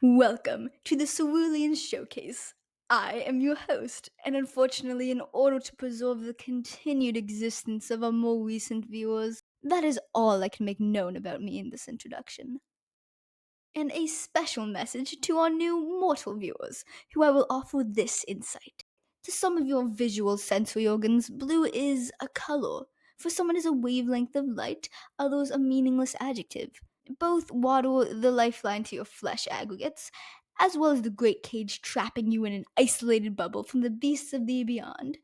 Welcome to the Cerulean Showcase. I am your host, and unfortunately, in order to preserve the continued existence of our more recent viewers, that is all I can make known about me in this introduction. And a special message to our new mortal viewers, who I will offer this insight. To some of your visual sensory organs, blue is a color. For someone is a wavelength of light, others a meaningless adjective. Both water the lifeline to your flesh aggregates, as well as the great cage trapping you in an isolated bubble from the beasts of the beyond,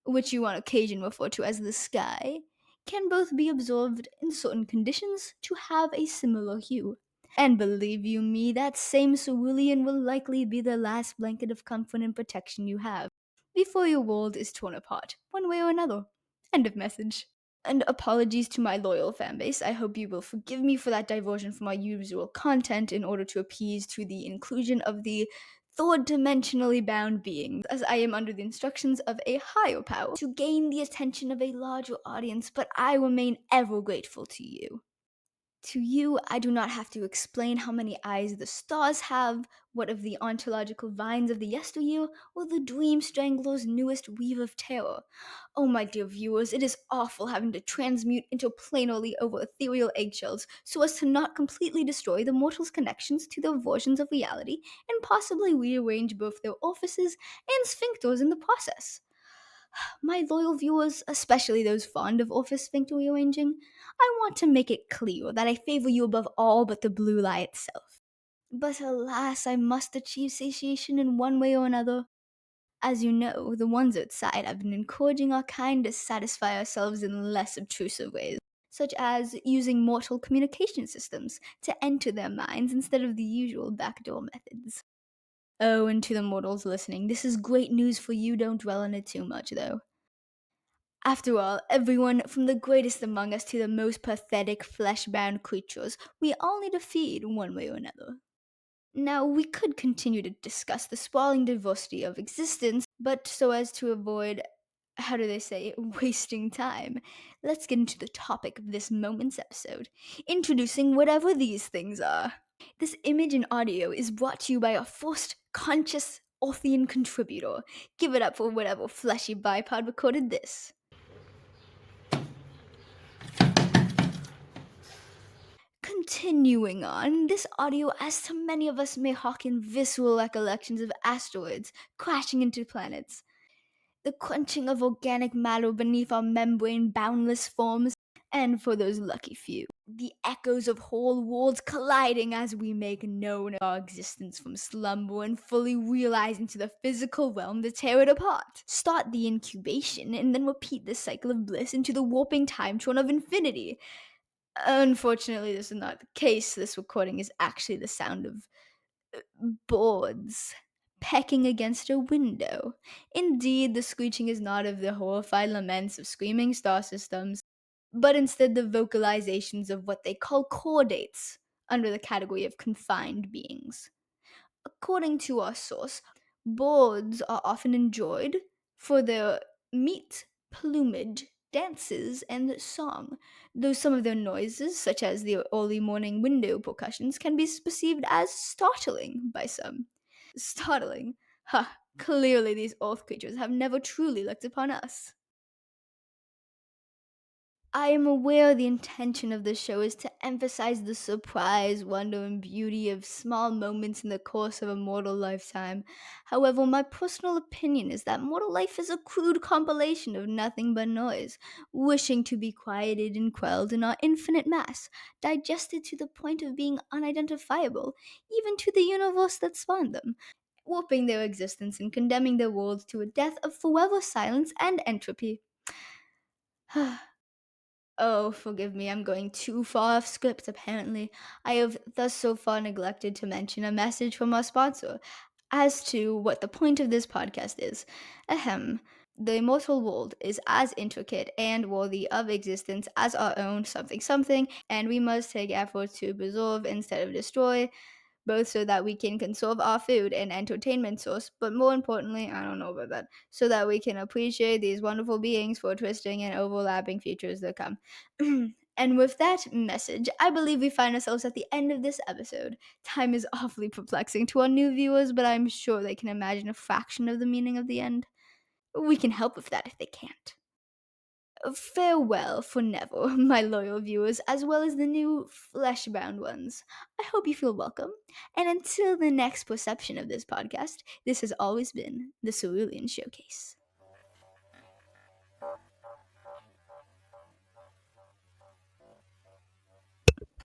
which you on occasion refer to as the sky, can both be observed in certain conditions to have a similar hue. And believe you me, that same cerulean will likely be the last blanket of comfort and protection you have before your world is torn apart, one way or another. End of message. And apologies to my loyal fanbase. I hope you will forgive me for that diversion from our usual content in order to appease to the inclusion of the third dimensionally bound beings, as I am under the instructions of a higher power to gain the attention of a larger audience, but I remain ever grateful to you. To you, I do not have to explain how many eyes the stars have, what of the ontological vines of the yesteryear, or the dream strangler's newest weave of terror. Oh, my dear viewers, it is awful having to transmute interplanarly over ethereal eggshells so as to not completely destroy the mortal's connections to their versions of reality and possibly rearrange both their orifices and sphincters in the process. My loyal viewers, especially those fond of office sphincter rearranging, I want to make it clear that I favor you above all but the blue lie itself. But alas, I must achieve satiation in one way or another. As you know, the ones outside have been encouraging our kind to satisfy ourselves in less obtrusive ways, such as using mortal communication systems to enter their minds instead of the usual backdoor methods. Oh, and to the mortals listening, this is great news for you, don't dwell on it too much though. After all, everyone, from the greatest among us to the most pathetic flesh bound creatures, we all need a feed one way or another. Now, we could continue to discuss the sprawling diversity of existence, but so as to avoid, how do they say, wasting time, let's get into the topic of this moment's episode, introducing whatever these things are. This image and audio is brought to you by our first conscious Orthian contributor. Give it up for whatever fleshy bipod recorded this. Continuing on, this audio, as to many of us, may hearken visceral recollections of asteroids crashing into planets, the crunching of organic matter beneath our membrane boundless forms, and for those lucky few, the echoes of whole worlds colliding as we make known our existence from slumber and fully realize into the physical realm to tear it apart. Start the incubation and then repeat the cycle of bliss into the warping time churn of infinity. Unfortunately, this is not the case. This recording is actually the sound of boards pecking against a window. Indeed, the screeching is not of the horrified laments of screaming star systems, but instead the vocalizations of what they call chordates under the category of confined beings. According to our source, birds are often enjoyed for their meat, plumage, dances, and song, though some of their noises, such as the early morning window percussions, can be perceived as startling by some. Startling? Ha! Clearly, these earth creatures have never truly looked upon us. I am aware the intention of this show is to emphasize the surprise, wonder, and beauty of small moments in the course of a mortal lifetime. However, my personal opinion is that mortal life is a crude compilation of nothing but noise, wishing to be quieted and quelled in our infinite mass, digested to the point of being unidentifiable, even to the universe that spawned them, warping their existence and condemning their worlds to a death of forever silence and entropy. Oh, forgive me, I'm going too far off script, apparently. I have thus so far neglected to mention a message from our sponsor as to what the point of this podcast is. Ahem. The immortal world is as intricate and worthy of existence as our own something something, and we must take efforts to preserve instead of destroy, both so that we can conserve our food and entertainment source, but more importantly, I don't know about that, so that we can appreciate these wonderful beings for twisting and overlapping futures that come. And with that message, I believe we find ourselves at the end of this episode. Time is awfully perplexing to our new viewers, but I'm sure they can imagine a fraction of the meaning of the end. We can help with that if they can't. Farewell for never, my loyal viewers, as well as the new flesh-bound ones. I hope you feel welcome. And until the next perception of this podcast, this has always been the Cerulean Showcase.